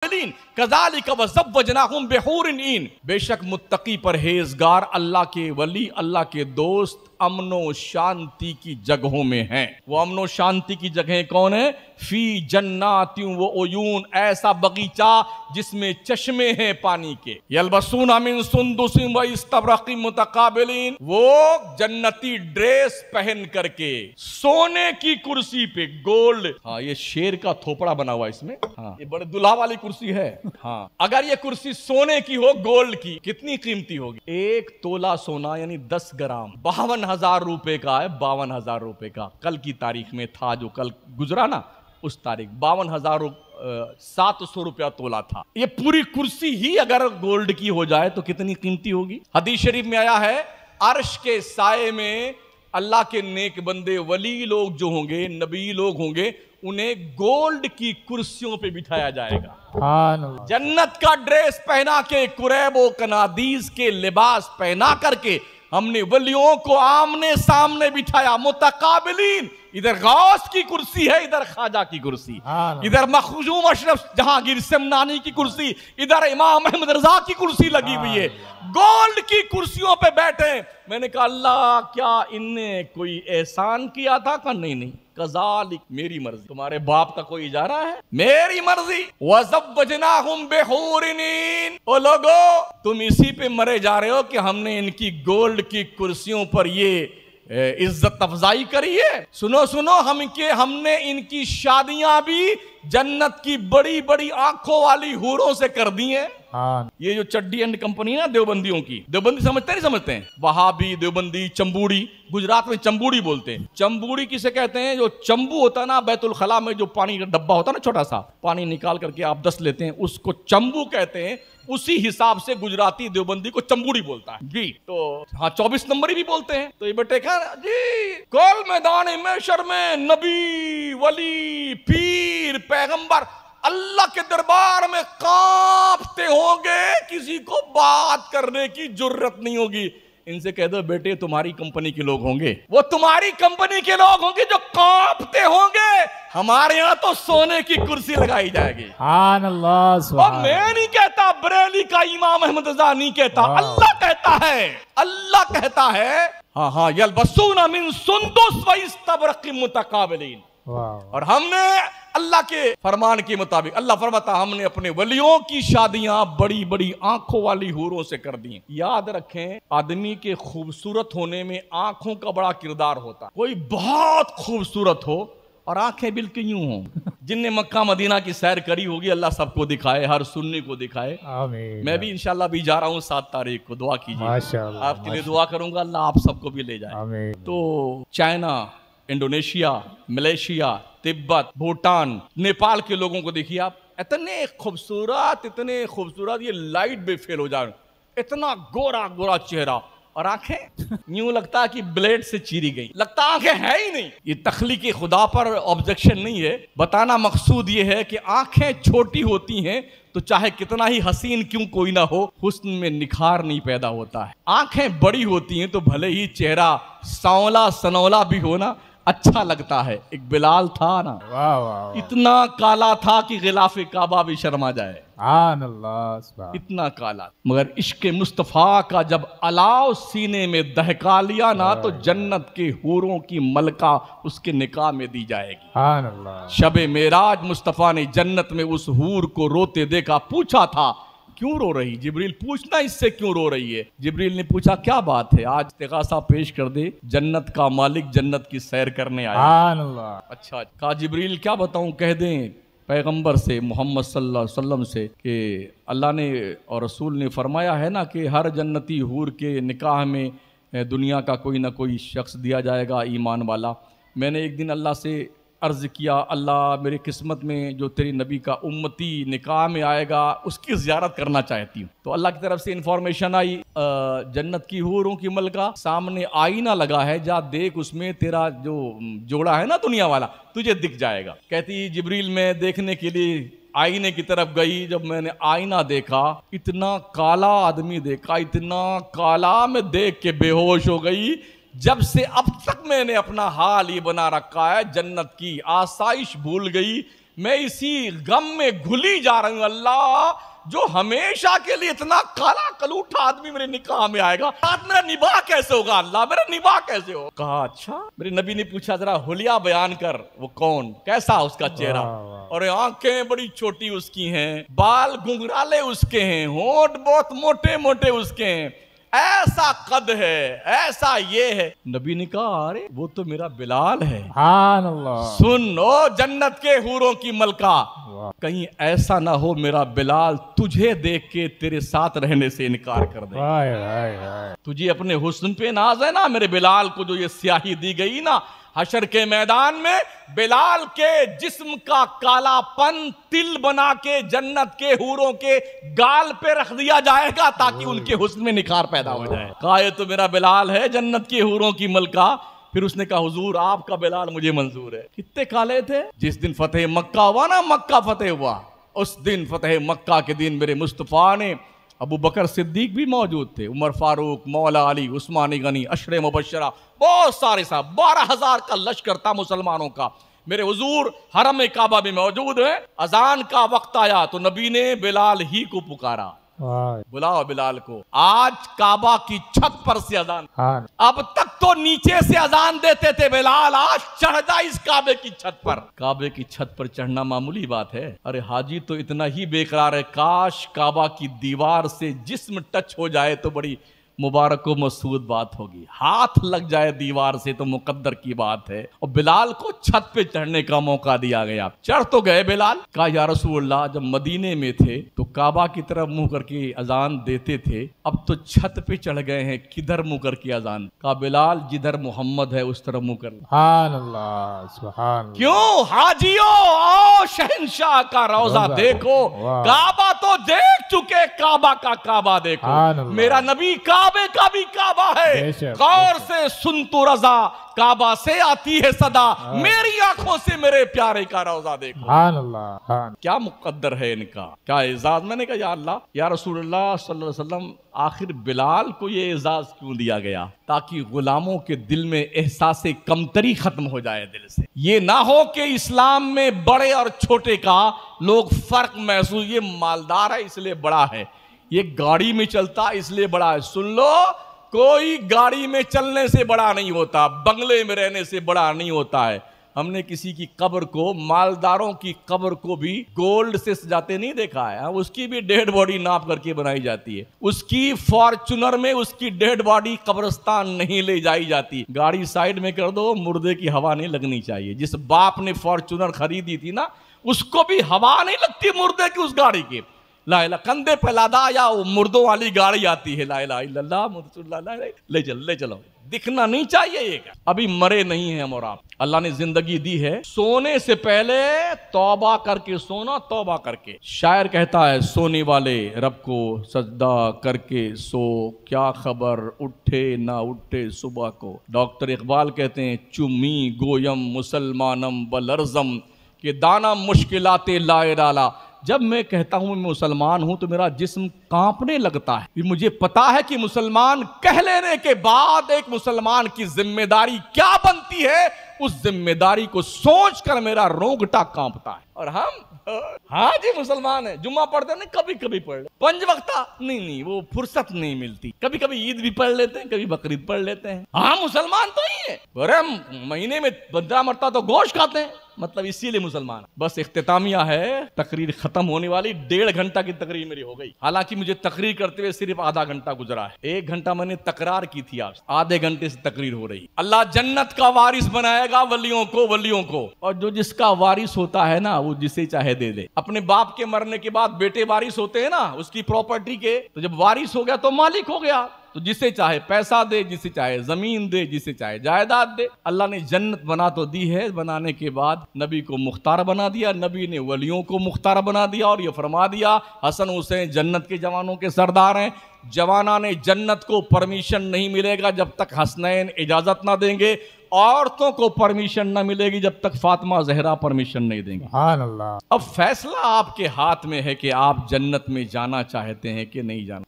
کذالک وزوجناہم بحور عین، بے شک متقی پرہیزگار اللہ کے ولی، اللہ کے دوست امن و شانتی کی جگہوں میں ہیں۔ وہ امن و شانتی کی جگہیں کون ہیں؟ فی جنات و عیون، ایسا باغیچہ جس میں چشمے ہیں پانی کے۔ یلبسون من سندس و استبرق متقابلین، وہ جنتی ڈریس پہن کر کے سونے کی کرسی پہ، گولڈ، ہاں یہ شیر کا تھوپڑا بنا ہوا اس میں، ہاں یہ بڑے دلہا والی کرسی ہے، ہاں اگر یہ کرسی سونے کی ہو، گولڈ کی، کتنی قیمتی ہوگی؟ 1 تولہ سونا یعنی 10 گرام 52,000 روپے کا ہے، 52,000 روپے کا، کل کی تاریخ میں تھا، جو کل گزرا نا اس تاریخ 52,700 روپیہ تولہ تھا۔ یہ پوری کرسی ہی اگر گولڈ کی ہو جائے تو کتنی قیمتی ہوگی؟ حدیث شریف میں آیا ہے عرش کے سائے میں اللہ کے نیک بندے ولی لوگ جو ہوں گے، نبی لوگ ہوں گے، انہیں گولڈ کی کرسیوں پہ بٹھایا جائے گا۔ جنت کا ڈریس پہنا کے، قریب و کنادیز کے لباس پہنا کر کے ہم نے ولیوں کو آمنے سامنے بٹھایا، متقابلین، ادھر غوث کی کرسی ہے، ادھر خواجہ کی کرسی، ادھر مخزوم اشرف جہانگیر سمنانی کی کرسی، ادھر امام احمد رضا کی کرسی لگی ہوئی ہے، گولڈ کی کرسیوں پہ بیٹھے۔ میں نے کہا اللہ، کیا ان نے کوئی احسان کیا تھا؟ کہ نہیں، کذالک، میری مرضی، تمہارے باپ کا کوئی اجارہ ہے؟ میری مرضی۔ وَزَوَّجْنَاهُمْ بِحُورٍ عِینٍ، او لوگو تم اسی پہ مرے جا رہے ہو کہ ہم نے ان کی گولڈ کی کرسیوں پر یہ عزت افزائی کری ہے۔ سنو، ہم نے ان کی شادیاں بھی جنت کی بڑی بڑی آنکھوں والی حوروں سے کر دی ہیں۔ یہ جو چڈی اینڈ کمپنی ہے نا دیوبندیوں کی، دیوبندی نہیں سمجھتے ہیں، وہابی، دیوبندی، چمبوڑی، گجرات میں چمبوڑی بولتے ہیں۔ چمبوڑی کسے کہتے ہیں؟ جو چمبو ہوتا ہے نا، بیت الخلاء میں جو پانی کا ڈبہ ہوتا ہے نا، چھوٹا سا پانی نکال کر کے آپ دست لیتے ہیں، اس کو چمبو کہتے ہیں۔ اسی حساب سے گجراتی دیوبندی کو چمبوڑی بولتا ہے جی۔ تو ہاں 24 نمبری بھی بولتے ہیں۔ تو یہ بیٹے جی کل میدان محشر میں نبی، ولی، پیر، پیغمبر اللہ کے دربار میں کانپتے ہوں گے، کسی کو بات کرنے کی جرت نہیں ہوگی۔ ان سے کہہ دو بیٹے تمہاری کمپنی کے لوگ ہوں گے، وہ تمہاری کمپنی کے لوگ ہوں گے جو کانپتے ہوں گے، ہمارے یہاں تو سونے کی کرسی لگائی جائے گی۔ سبحان اللہ، سبحان اللہ۔ میں نہیں کہتا، بریلی کا امام احمد رضا نہیں کہتا، اللہ کہتا ہے، اللہ کہتا ہے۔ ہاں یلبسون من سندس و استبرق متقابلین۔ اور ہم نے اللہ کے فرمان کے مطابق، اللہ فرماتا ہم نے اپنے ولیوں کی شادیاں بڑی بڑی آنکھوں والی حوروں سے کر دی ہیں۔ یاد رکھیں، آدمی کے خوبصورت ہونے میں آنکھوں کا بڑا کردار ہوتا ہے۔ کوئی بہت خوبصورت ہو اور آنکھیں بالکل یوں ہوں، جن نے مکہ مدینہ کی سیر کری ہوگی، اللہ سب کو دکھائے، ہر سنی کو دکھائے۔ میں بھی انشاءاللہ بھی جا رہا ہوں 7 تاریخ کو، دعا کیجیے، آپ کے لیے دعا کروں گا، اللہ آپ سب کو بھی لے جائے۔ تو چائنا، انڈونیشیا، ملیشیا، تبت، بھوٹان، نیپال کے لوگوں کو دیکھیے آپ، اتنے خوبصورت یہ لائٹ بے فیل ہو جائے، اتنا گورا گورا چہرہ، اور آنکھیں یوں لگتا ہے کہ بلیڈ سے چیری گئی، لگتا آنکھیں ہے ہی نہیں۔ یہ تخلیق خدا پر آبجیکشن نہیں ہے، بتانا مقصود یہ ہے کہ آنکھیں چھوٹی ہوتی ہیں تو چاہے کتنا ہی حسین کیوں کوئی نہ ہو، حسن میں نکھار نہیں پیدا ہوتا ہے۔ آنکھیں بڑی ہوتی ہیں تو بھلے ہی چہرہ سانولا سنولا بھی ہو نا، اچھا لگتا ہے۔ ایک بلال تھا نا، اتنا کالا تھا کہ غلاف کعبہ بھی شرما جائے، اتنا کالا، مگر عشق مصطفیٰ کا جب الاؤ سینے میں دہکا لیا نا تو جنت کے حوروں کی ملکہ اس کے نکاح میں دی جائے گی۔ شب معراج مصطفیٰ نے جنت میں اس حور کو روتے دیکھا، پوچھا تھا کیوں رو رہی؟ جبریل پوچھنا اس سے کیوں رو رہی ہے؟ جبریل نے پوچھا کیا بات ہے؟ آج استغاثہ پیش کر دے، جنت کا مالک جنت کی سیر کرنے آیا۔ اچھا، کہا جبریل کیا بتاؤں؟ کہہ دیں پیغمبر سے، محمد صلی اللہ علیہ وسلم سے، کہ اللہ نے اور رسول نے فرمایا ہے نا کہ ہر جنتی حور کے نکاح میں دنیا کا کوئی نہ کوئی شخص دیا جائے گا ایمان والا۔ میں نے ایک دن اللہ سے عرض کیا، اللہ میری قسمت میں جو تیری نبی کا امتی نکاح میں آئے گا اس کی زیارت کرنا چاہتی ہوں۔ تو اللہ کی طرف سے انفارمیشن آئی، جنت کی حوروں کی ملکہ سامنے آئینہ لگا ہے، جا دیکھ اس میں تیرا جو جوڑا ہے نا دنیا والا تجھے دکھ جائے گا۔ کہتی جبریل میں دیکھنے کے لیے آئینے کی طرف گئی، جب میں نے آئینہ دیکھا، اتنا کالا آدمی دیکھا، اتنا کالا، میں دیکھ کے بے ہوش ہو گئی۔ جب سے اب تک میں نے اپنا حال یہ بنا رکھا ہے، جنت کی آسائش بھول گئی، میں اسی غم میں گھلی جا رہی ہوں اللہ، جو ہمیشہ کے لیے اتنا کالا کلوٹا آدمی میرے نکاح میں آئے گا، آج میرا نباہ کیسے ہوگا اللہ، میرا نباہ کیسے ہو؟ کہا اچھا۔ میرے نبی نے پوچھا ذرا حلیہ بیان کر، وہ کون، کیسا اس کا چہرہ؟ اور آنکھیں بڑی چھوٹی اس کی ہیں، بال گھنگرالے اس کے ہیں، ہونٹ بہت موٹے موٹے اس کے ہیں، ایسا قد ہے، ایسا یہ ہے۔ نبی نے کہا ارے وہ تو میرا بلال ہے۔ سبحان اللہ۔ سن او جنت کے حوروں کی ملکہ، کہیں ایسا نہ ہو میرا بلال تجھے دیکھ کے تیرے ساتھ رہنے سے انکار کر دے۔ تجھے اپنے حسن پہ ناز ہے نا، میرے بلال کو جو یہ سیاہی دی گئی نا، حشر کے میدان میں بلال کے جسم کا کالا پن تل بنا کے جنت کے حوروں کے گال پہ رکھ دیا جائے گا تاکہ ان کے حسن میں نکھار پیدا ہو جائے۔ کہا یہ تو میرا بلال ہے جنت کے حوروں کی ملکہ۔ پھر اس نے کہا حضور آپ کا بلال مجھے منظور ہے۔ کتنے کالے تھے؟ جس دن فتح مکہ ہوا نا، مکہ فتح ہوا، اس دن فتح مکہ کے دن میرے مصطفیٰ نے، ابو بکر صدیق بھی موجود تھے، عمر فاروق، مولا علی، عثمان غنی، عشرے مبشرہ، بہت سارے صاحب، 12,000 کا لشکر تھا مسلمانوں کا۔ میرے حضور حرم کعبہ میں موجود ہے۔ اذان کا وقت آیا تو نبی نے بلال ہی کو پکارا، بلاؤ بلال کو۔ آج کعبہ کی چھت پر سے اذان، اب تک تو نیچے سے اذان دیتے تھے، بلال آج چڑھ جا اس کعبے کی چھت پر۔ کعبے کی چھت پر چڑھنا معمولی بات ہے؟ ارے حاجی تو اتنا ہی بے قرار ہے، کاش کعبہ کی دیوار سے جسم ٹچ ہو جائے تو بڑی مبارک و مسعود بات ہوگی، ہاتھ لگ جائے دیوار سے تو مقدر کی بات ہے۔ اور بلال کو چھت پہ چڑھنے کا موقع دیا گیا، چڑھ تو گئے بلال۔ کہا یا رسول اللہ جب مدینے میں تھے تو کعبہ کی طرف منہ کر کے اذان دیتے تھے، اب تو چھت پہ چڑھ گئے ہیں، کدھر منہ کر کے اذان؟ کہا بلال جدھر محمد ہے اس طرف منہ کر۔ سبحان اللہ، سبحان اللہ۔ کیوں حاجیوں آؤ شہنشاہ کا روضہ دیکھو، کعبہ تو دیکھ چکے، کعبہ کا کعبہ دیکھو، میرا نبی کعبے کا بھی کعبہ ہے۔ غور سے سن تو رضا، کعبہ سے آتی ہے صدا، میری آنکھوں سے میرے پیارے کا روضہ دیکھو۔ سبحان اللہ۔ کیا مقدر ہے ان کا، کیا اعزاز۔ میں نے کہا یا اللہ، یا رسول اللہ صلی اللہ علیہ وسلم، آخر بلال کو یہ اعزاز کیوں دیا گیا؟ تاکہ غلاموں کے دل میں احساس کمتری ختم ہو جائے دل سے، یہ نہ ہو کہ اسلام میں بڑے اور چھوٹے کا لوگ فرق محسوس، یہ مالدار ہے اس لیے بڑا ہے، یہ گاڑی میں چلتا اس لیے بڑا ہے۔ سن لو، کوئی گاڑی میں چلنے سے بڑا نہیں ہوتا، بنگلے میں رہنے سے بڑا نہیں ہوتا ہے۔ ہم نے کسی کی قبر کو، مالداروں کی قبر کو بھی گولڈ سے سجاتے نہیں دیکھا ہے، اس کی بھی ڈیڈ باڈی ناپ کر کے بنائی جاتی ہے، اس کی فارچونر میں اس کی ڈیڈ باڈی قبرستان نہیں لے جائی جاتی، گاڑی سائیڈ میں کر دو، مردے کی ہوا نہیں لگنی چاہیے۔ جس باپ نے فارچونر خریدی تھی نا، اس کو بھی ہوا نہیں لگتی مردے کی اس گاڑی کی۔ لا الہ کندھے پہ لادا یا مردوں والی گاڑی آتی ہے، لا الہ الا اللہ محمد رسول اللہ، لے چلو، دکھنا نہیں چاہیے یہ۔ ابھی مرے نہیں ہیں ہم اور آپ، اللہ نے زندگی دی ہے، سونے سے پہلے توبہ کر کے سونا، توبہ کر کے۔ شاعر کہتا ہے سونے والے رب کو سجدہ کر کے سو، کیا خبر اٹھے نہ اٹھے صبح کو۔ ڈاکٹر اقبال کہتے ہیں چمی گویم مسلمانم بلرزم، کہ دانا مشکلات لائے ڈالا۔ جب میں کہتا ہوں میں مسلمان ہوں تو میرا جسم کانپنے لگتا ہے، مجھے پتا ہے کہ مسلمان کہہ لینے کے بعد ایک مسلمان کی ذمہ داری کیا بنتی ہے، اس ذمہ داری کو سوچ کر میرا رونگٹا کانپتا ہے۔ اور ہم ہاں جی مسلمان ہیں، جمعہ پڑھتے ہیں، کبھی کبھی پڑھ لیں، 5 وقتہ نہیں، وہ فرصت نہیں ملتی، کبھی کبھی عید بھی پڑھ لیتے ہیں، کبھی بقرعید پڑھ لیتے ہیں۔ ہاں مسلمان تو ہی ہے، ہم مہینے میں 15 مرتبہ تو گوشت کھاتے ہیں، مطلب اسی لیے مسلمان۔ بس اختتامیہ ہے، تقریر ختم ہونے والی، 1.5 گھنٹہ کی تقریر میری ہو گئی، حالانکہ مجھے تقریر کرتے ہوئے صرف آدھا گھنٹہ گزرا ہے، 1 گھنٹہ میں نے تکرار کی تھی، آج آدھے گھنٹے سے تقریر ہو رہی۔ اللہ جنت کا وارث بنائے گا ولیوں کو، اور جو جس کا وارث ہوتا ہے نا وہ جسے چاہے دے دے۔ اپنے باپ کے مرنے کے بعد بیٹے وارث ہوتے ہیں نا اس کی پراپرٹی کے، تو جب وارث ہو گیا تو مالک ہو گیا، تو جسے چاہے پیسہ دے، جسے چاہے زمین دے، جسے چاہے جائیداد دے۔ اللہ نے جنت بنا تو دی ہے، بنانے کے بعد نبی کو مختار بنا دیا، نبی نے ولیوں کو مختار بنا دیا، اور یہ فرما دیا حسن حسین جنت کے جوانوں کے سردار ہیں۔ جوانان جنت کو پرمیشن نہیں ملے گا جب تک حسنین اجازت نہ دیں گے، عورتوں کو پرمیشن نہ ملے گی جب تک فاطمہ زہرا پرمیشن نہیں دیں گے۔ سبحان اللہ۔ اب فیصلہ آپ کے ہاتھ میں ہے کہ آپ جنت میں جانا چاہتے ہیں کہ نہیں جانا۔